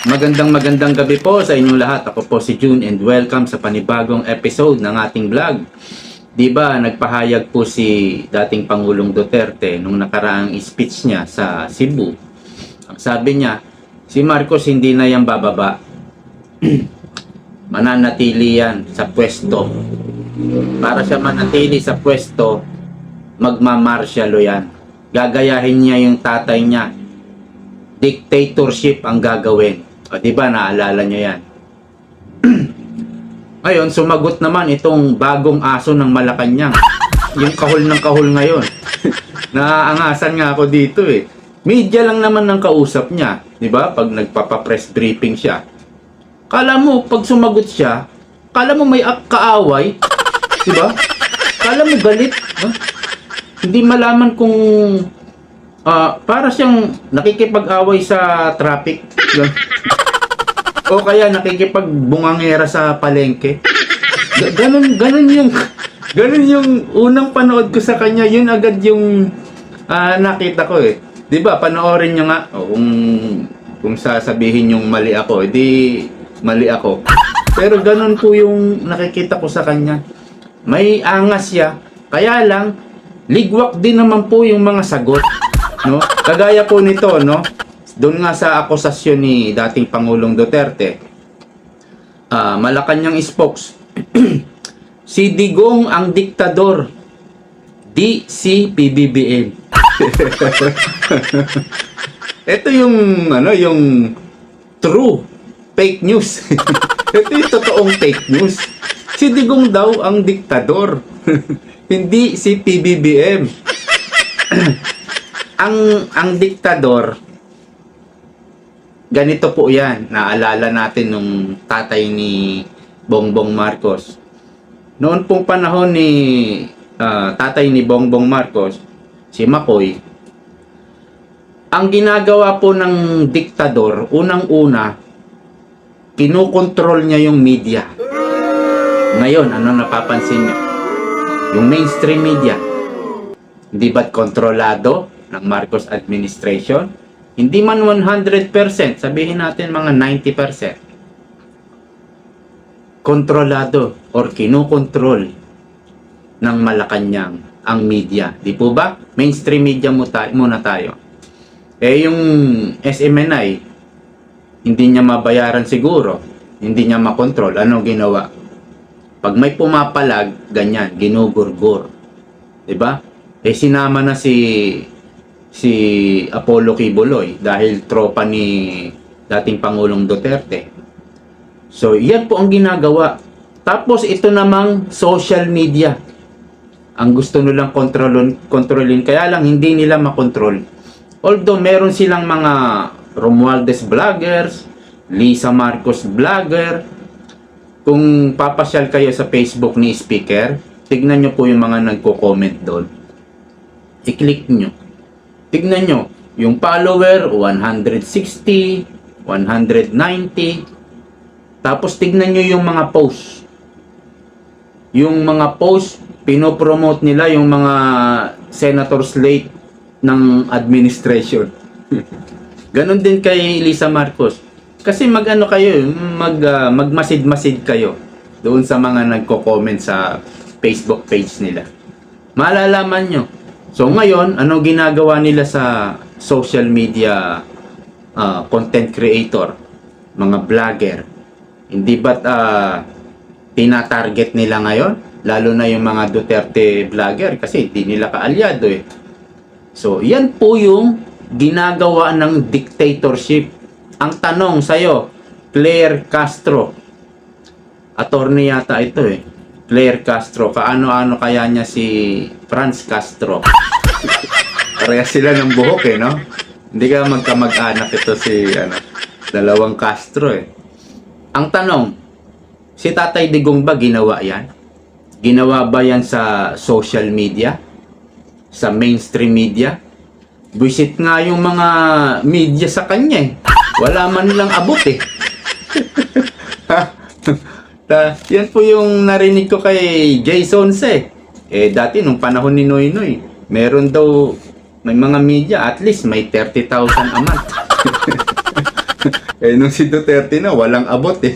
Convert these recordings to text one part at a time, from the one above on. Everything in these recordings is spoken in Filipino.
Magandang gabi po sa inyong lahat. Ako po si June and welcome sa panibagong episode ng ating vlog. Di ba nagpahayag po si dating Pangulong Duterte nung nakaraang speech niya sa Cebu. Ang sabi niya, si Marcos hindi na yan bababa. Mananatili yan sa pwesto. Para siya manatili sa pwesto, magmamarsyalo yan. Gagayahin niya yung tatay niya. Dictatorship ang gagawin. O, diba, naalala nyo yan? Ngayon, sumagot naman itong bagong aso ng Malacanang. Yung kahol ng kahol ngayon. Naaangasan nga ako dito eh. Media lang naman ng kausap niya. Diba? Pag nagpapa-press briefing siya. Kala mo, pag sumagot siya, kala mo may kaaway. Diba? Kala mo galit. Huh? Hindi malaman kung para siyang nakikipag-away sa traffic. O kaya nakikipagbungangera sa palengke. Ganun yung unang panood ko sa kanya. Yun agad yung nakita ko eh. 'Di ba? Panoorin niyo nga kung sasabihin yung mali ako, edi mali ako. Pero ganun po yung nakikita ko sa kanya. May angas siya. Kaya lang ligwak din naman po yung mga sagot, no? Kagaya po nito, no? Doon nga sa akusasyon ni dating Pangulong Duterte, Malacanang spokes, si Digong ang diktador, di si PBBM. Ito yung yung true fake news. Ito yung totoong fake news. Si Digong daw ang diktador, hindi si PBBM. ang diktador, ganito po yan. Naalala natin nung tatay ni Bongbong Marcos. Noon pong panahon ni tatay ni Bongbong Marcos, si Makoy, ang ginagawa po ng diktador, unang-una, kinukontrol niya yung media. Ngayon, ano napapansin niyo? Yung mainstream media, hindi ba't kontrolado ng Marcos administration? Hindi man 100%, sabihin natin mga 90%. Kontrolado or kinukontrol ng Malacanang ang media. Di po ba? Mainstream media muna tayo. Eh yung SMNI, hindi niya mabayaran siguro. Hindi niya makontrol. Ano ginawa? Pag may pumapalag, ganyan, ginugurgur. Di ba? Eh sinama na si Apollo Quiboloy dahil tropa ni dating Pangulong Duterte. So, yan po ang ginagawa. Tapos, ito namang social media. Ang gusto nilang kontrolin. Kaya lang, hindi nila makontrol. Although, meron silang mga Romualdez vloggers, Lisa Marcos vlogger. Kung papasyal kayo sa Facebook ni Speaker, tignan nyo po yung mga nagko-comment doon. I-click nyo. Tignan nyo, yung follower, 160, 190. Tapos tignan nyo yung mga post. Yung mga post, pinopromote nila yung mga senator slate ng administration. Ganon din kay Lisa Marcos. Kasi magmasid-masid kayo doon sa mga nagko-comment sa Facebook page nila. Malalaman nyo. So ngayon, ano ginagawa nila sa social media content creator, mga vlogger? Hindi ba't tina-target nila ngayon? Lalo na yung mga Duterte vlogger kasi hindi nila kaalyado eh. So yan po yung ginagawa ng dictatorship. Ang tanong sa'yo, Claire Castro, attorney yata ito eh. Claire Castro, kaano-ano kaya niya si Franz Castro? Parehas sila ng buhok eh, no? Hindi ka magkamag-anak ito si, dalawang Castro eh. Ang tanong, si Tatay Digong ba ginawa yan? Ginawa ba yan sa social media? Sa mainstream media? Buisit nga yung mga media sa kanya eh. Wala man lang abot eh. Yan po yung narinig ko kay Jason Se. Dati nung panahon ni Noynoy, meron daw, may mga media, at least may 30,000 a month. Eh, nung si Duterte na, walang abot eh.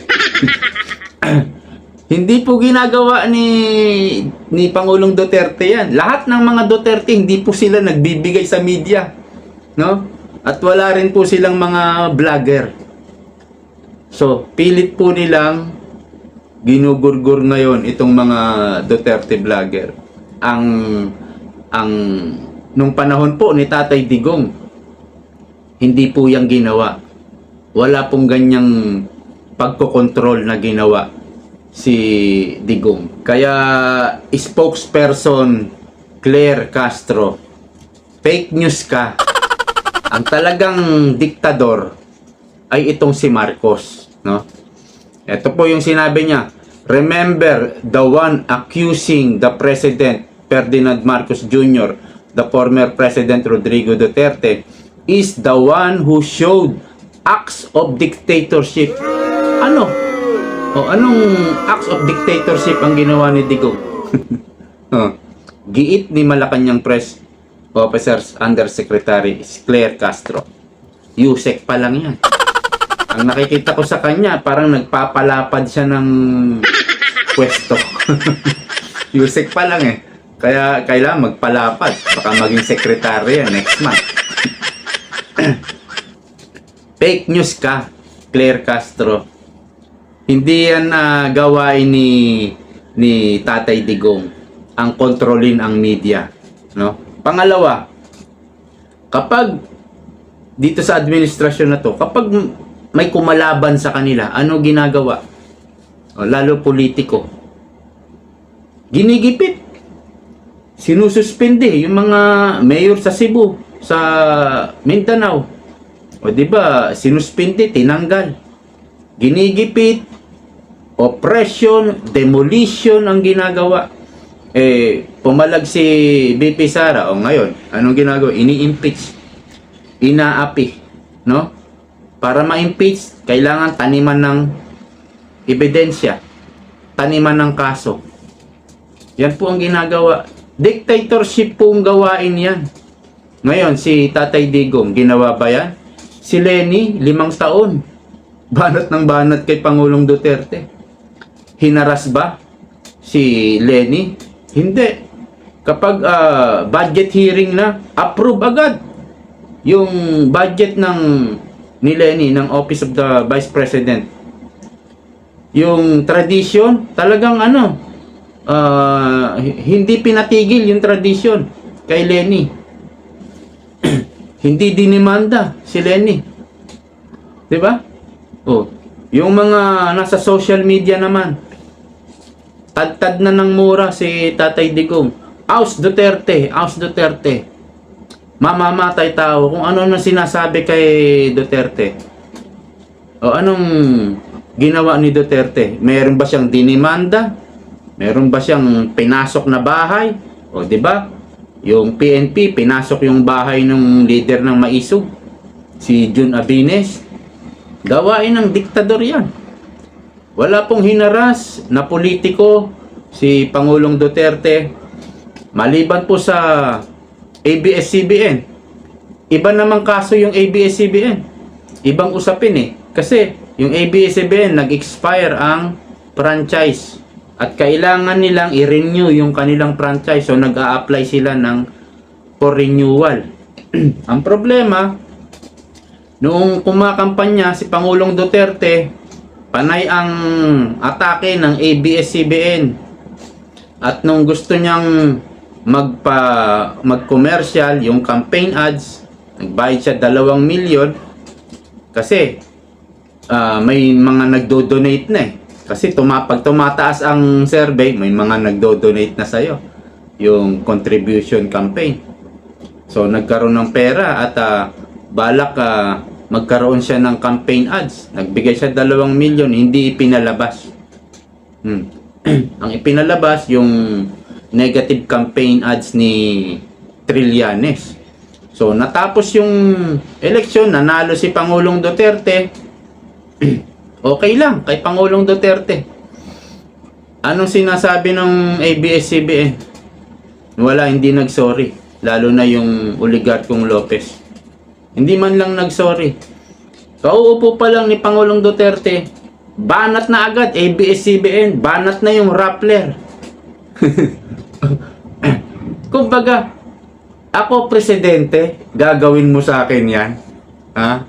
Hindi po ginagawa ni Pangulong Duterte yan. Lahat ng mga Duterte, hindi po sila nagbibigay sa media. No? At wala rin po silang mga vlogger. So, pilit po nilang ginugurgur ngayon itong mga Duterte vlogger. Nung panahon po ni Tatay Digong, hindi po yang ginawa. Wala pong ganyang pagkokontrol na ginawa si Digong. Kaya spokesperson Claire Castro, fake news ka. Ang talagang diktador ay itong si Marcos, no? Ito po yung sinabi niya. Remember the one accusing the President Ferdinand Marcos Jr., the former President Rodrigo Duterte, is the one who showed acts of dictatorship. Ano? O anong acts of dictatorship ang ginawa ni Digong? Giit ni Malacanang Press Officers Undersecretary Claire Castro. Yusek pa lang yan. Ang nakikita ko sa kanya, parang nagpapalapad siya ng pwesto. Yusek pa lang eh. Kaya kailangan magpalapad. Baka maging secretary yan next month. Fake news ka, Claire Castro. Hindi yan gawain ni Tatay Digong ang kontrolin ang media, no? Pangalawa, kapag dito sa administrasyon na to, kapag may kumalaban sa kanila, ano ginagawa? O, lalo politiko. Ginigipit. Sinususpende yung mga mayor sa Cebu, sa Mindanao. O di ba, sinuspende, tinanggal. Ginigipit, oppression, demolition ang ginagawa. Eh, pumalag si BP Sara. O ngayon, anong ginagawa? Ini-impeach. Inaapi. No? Para ma-impeach, kailangan taniman ng ebidensya. Taniman ng kaso. Yan po ang ginagawa. Dictatorship po ang gawain yan. Ngayon, si Tatay Digong, ginawa ba yan? Si Lenny, 5 taon. Banat ng banat kay Pangulong Duterte. Hinaras ba si Lenny? Hindi. Kapag budget hearing na, approve agad yung budget ni Lenny ng Office of the Vice President. Yung tradition, talagang hindi pinatigil yung tradition kay Lenny. Hindi dinimanda si Lenny. 'Di ba? Oh, yung mga nasa social media naman, tad-tad na ng mura si Tatay Digong. Aus Duterte, Aus Duterte. Mamamatay tao kung ano na sinasabi kay Duterte. O anong ginawa ni Duterte? Meron ba siyang dinimanda? Meron ba siyang pinasok na bahay? O 'di ba? Yung PNP pinasok yung bahay ng leader ng Maisog, si Jun Abines. Gawain ng diktador 'yan. Wala pong hinaras na politiko si Pangulong Duterte maliban po sa ABS-CBN. Iba namang kaso yung ABS-CBN. Ibang usapin eh. Kasi yung ABS-CBN nag-expire ang franchise. At kailangan nilang i-renew yung kanilang franchise. So, nag-a-apply sila for renewal. Ang problema, noong kumakampanya si Pangulong Duterte, panay ang atake ng ABS-CBN. At nung gusto niyang mag-commercial, yung campaign ads, nagbayad siya 2 milyon kasi may mga nagdo-donate na eh. Kasi pag tumataas ang survey, may mga nagdo-donate na sa'yo. Yung contribution campaign. So, nagkaroon ng pera at balak magkaroon siya ng campaign ads. Nagbigay siya 2 milyon, hindi ipinalabas. Ang ipinalabas, yung negative campaign ads ni Trillanes. So, natapos yung eleksyon, nanalo si Pangulong Duterte. Okay lang kay Pangulong Duterte. Anong sinasabi ng ABS-CBN? Wala, hindi nagsorry. Lalo na yung oligarkong Lopez. Hindi man lang nagsorry. Kauupo pa lang ni Pangulong Duterte, banat na agad, ABS-CBN, banat na yung Rappler. Kumbaga, ako presidente, gagawin mo sa akin yan? Ha?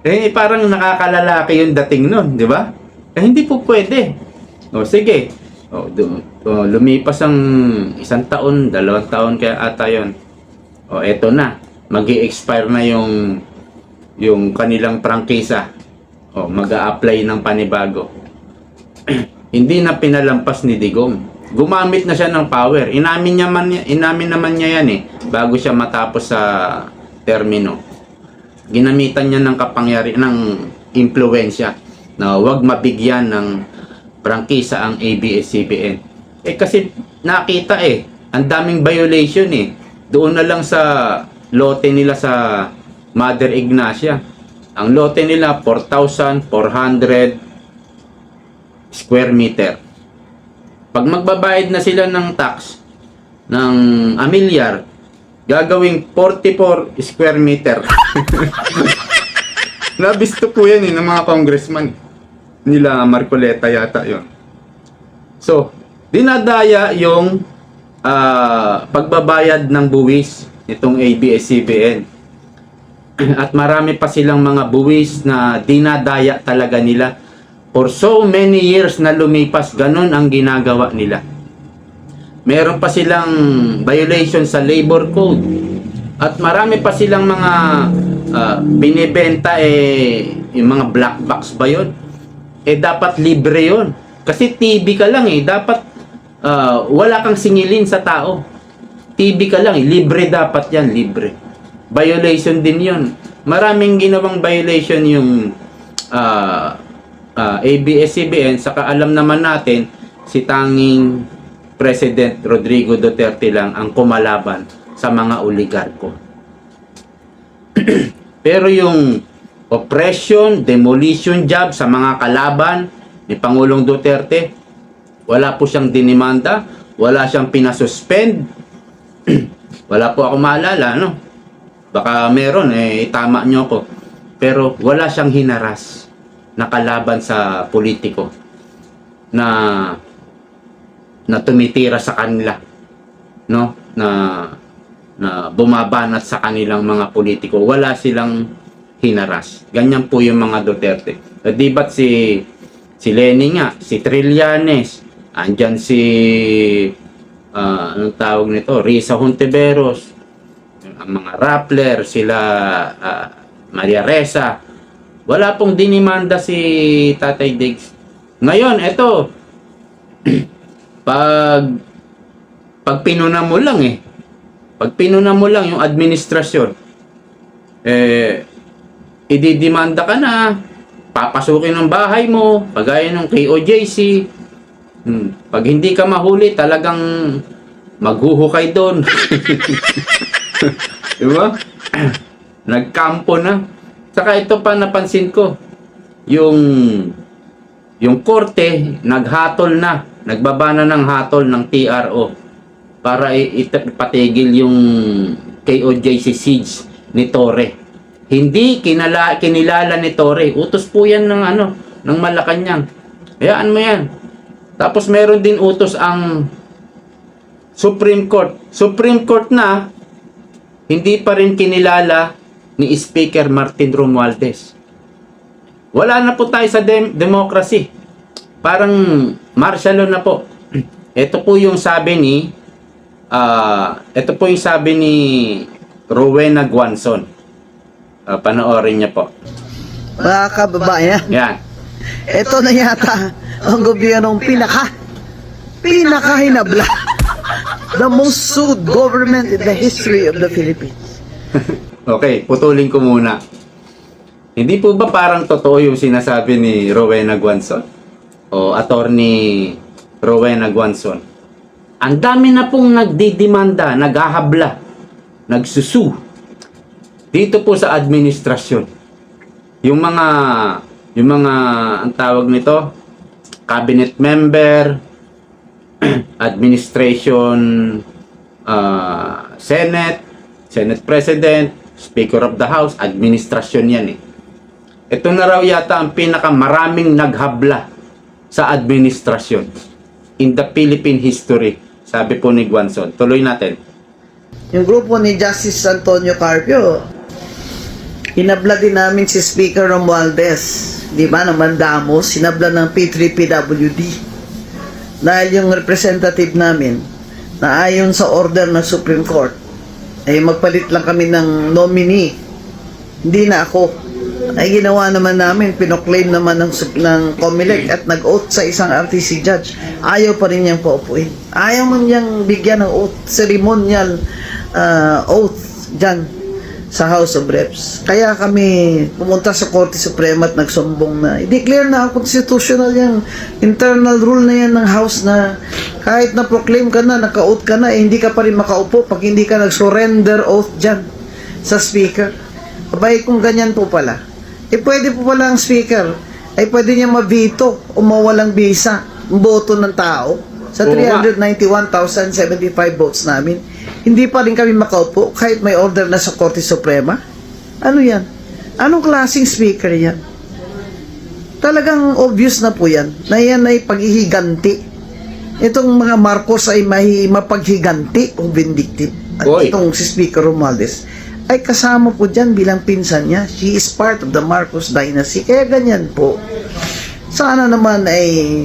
Eh, parang nakakalalaki yung dating nun, di ba? Eh, hindi po pwede. O, sige. Lumipas ang 1 taon, 2 taon kaya ata yun. O, eto na. Mag-i-expire na yung kanilang prangkisa. O, mag-a-apply ng panibago. Hindi na pinalampas ni Digong. Gumamit na siya ng power. Inamin naman niya yan eh, bago siya matapos sa termino. Ginamitan niya ng ng impluwensya na huwag mabigyan ng prangkisa ang ABS-CBN. Eh kasi nakita ang daming violation Doon na lang sa lote nila sa Mother Ignacia. Ang lote nila 4,400 square meter. Pag magbabayad na sila ng tax ng amilyar, gagawing 44 square meter. Nabisto po yan ng mga congressman. Nila Marcoleta yata yon. So, dinadaya yung pagbabayad ng buwis itong ABS-CBN. At marami pa silang mga buwis na dinadaya talaga nila. For so many years na lumipas, ganun ang ginagawa nila. Meron pa silang violation sa labor code. At marami pa silang mga binibenta yung mga black box ba yun? Dapat libre yun. Kasi TV ka lang dapat wala kang singilin sa tao. TV ka lang libre dapat yan, libre. Violation din yun. Maraming ginawang violation yung ABS-CBN, saka alam naman natin si tanging President Rodrigo Duterte lang ang kumalaban sa mga oligarko. Pero yung oppression, demolition job sa mga kalaban ni Pangulong Duterte, wala po siyang dinimanda, wala siyang pinasuspend. Wala po ako maalala, no? Baka meron, tama nyo ko. Pero wala siyang hinaras na kalaban sa politiko na tumitira sa kanila, no, na bumabanat sa kanilang mga politiko. Wala silang hinaras. Ganyan po yung mga Duterte. Di ba't si Lenny nga, si Trillanes, andyan si anong tawag nito, Risa Hontiveros, ang mga Rappler, sila Maria Ressa. Wala pong dinimanda si Tatay Diggs. Ngayon, eto pag pinuna mo lang pag pinuna mo lang yung administrasyon, ididimanda ka na, papasukin ng bahay mo, pagaya ng KOJC. Pag hindi ka mahuli, talagang maghuhukay doon. Diba? Nagkampo na. Saka ito pa napansin ko, yung korte, naghatol na, nagbaba na ng hatol ng TRO para ipatigil yung KOJC siege ni Torre. Hindi kinilala ni Torre. Utos po yan ng Malacanang. Hayaan mo yan. Tapos meron din utos ang Supreme Court. Supreme Court na, hindi pa rin kinilala ni Speaker Martin Romualdez. Wala na po tayo sa democracy. Parang martial law na po. Ito po yung sabi ni Rowena Guanzon. Panoorin niya po. Mga kababayan, Yan. ito na yata ang gobyernong pinakahinabla. The most sued government in the history of the Philippines. Okay, putulin ko muna. Hindi po ba parang totoo yung sinasabi ni Rowena Guanzon? O attorney Rowena Guanzon? Ang dami na pong nagdidimanda, naghahabla, nagsusu dito po sa administrasyon. Yung mga ang tawag nito, cabinet member, administration, Senate President, Speaker of the House, administrasyon yan ito na raw yata ang pinakamaraming naghabla sa administrasyon in the Philippine history, sabi po ni Guanzon. Tuloy natin. Yung grupo ni Justice Antonio Carpio, hinabla din namin si Speaker Romualdez. Di ba, ng Mandamos, hinabla ng P3PWD. Dahil yung representative namin, na ayon sa order ng Supreme Court, ay magpalit lang kami ng nominee. Hindi na ako. Ay ginawa naman namin, pinoclaim naman ng COMELEC at nag-oath sa isang RTC judge. Ayaw pa rin niyang paupuin. Ayaw man niyang bigyan ng oath, ceremonial oath dyan sa House of Reps. Kaya kami pumunta sa Korte Suprema at nagsumbong na i-declare na unconstitutional yung internal rule na yan ng House na kahit na proclaim ka na, naka-oath ka na, hindi ka pa rin makaupo pag hindi ka nag-surrender oath dyan sa Speaker. Abay, kung ganyan po pala, pwede po pala ang Speaker ay pwede niya ma-veto o mawalang bisa ang boto ng tao sa Oo nga. 391,075 votes namin. Hindi pa rin kami makaupo kahit may order na sa Korte Suprema. Ano yan? Anong klaseng Speaker yan? Talagang obvious na po yan na yan ay paghihiganti. Itong mga Marcos ay may mapaghiganti o vindictive. At Hoy. itong si Speaker Romualdez ay kasama po dyan bilang pinsan niya. She is part of the Marcos dynasty. Kaya ganyan po. Sana naman ay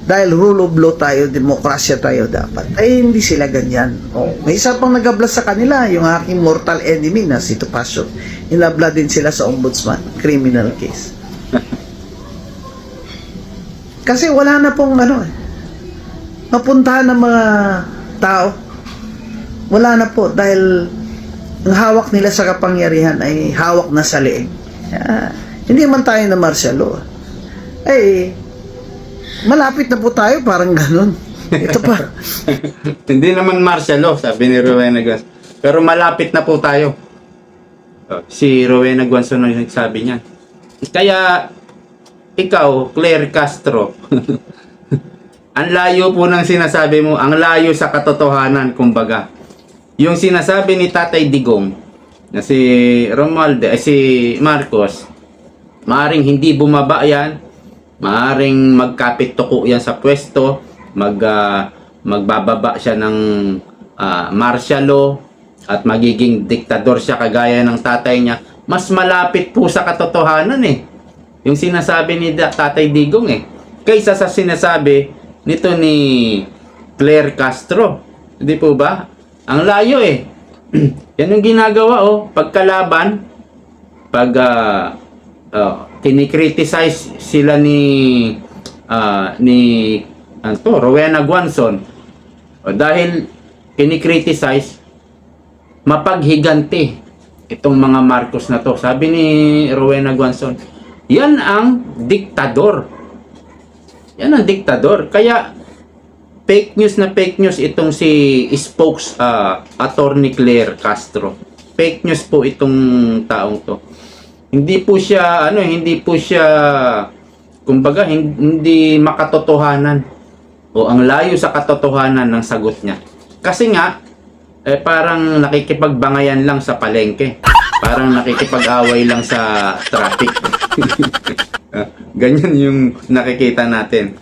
dahil rule of law tayo, demokrasya tayo dapat. Ay hindi sila ganyan. Oh, may isa pang nagabla sa kanila, yung aking mortal enemy na si Topacio. Inabla din sila sa ombudsman, criminal case. Kasi wala na pong mapuntahan ng mga tao. Wala na po dahil ang hawak nila sa kapangyarihan ay hawak na sa leeg. Hindi man tayo na martial law. Ay, malapit na po tayo, parang ganun. Ito pa. Hindi naman martial law, sabi ni Rowena Guanzon. Pero malapit na po tayo. Si Rowena Guanzon ang nagsabi niya. Kaya, ikaw, Claire Castro, ang layo po ng sinasabi mo, ang layo sa katotohanan, kumbaga. Yung sinasabi ni Tatay Digong, na si si Marcos, maaring hindi bumaba yan, maaring magkapit tuko yan sa pwesto, magbababa siya ng martial law at magiging diktador siya kagaya ng tatay niya. Mas malapit po sa katotohanan yung sinasabi ni Tatay Digong kaysa sa sinasabi nito ni Claire Castro. Hindi po ba? Ang layo yan yung ginagawa pagkalaban, pag kinikriticize sila ni Rowena Guanzon, dahil kinikriticize, mapaghiganti itong mga Marcos na to. Sabi ni Rowena Guanzon, yan ang diktador. Yan ang diktador. Kaya fake news itong si spokes Attorney Claire Castro. Fake news po itong taong to. Hindi po siya kumbaga hindi makatotohanan o ang layo sa katotohanan ng sagot niya. Kasi nga parang nakikipagbangayan lang sa palengke. Parang nakikipag-away lang sa traffic. Ganyan yung nakikita natin.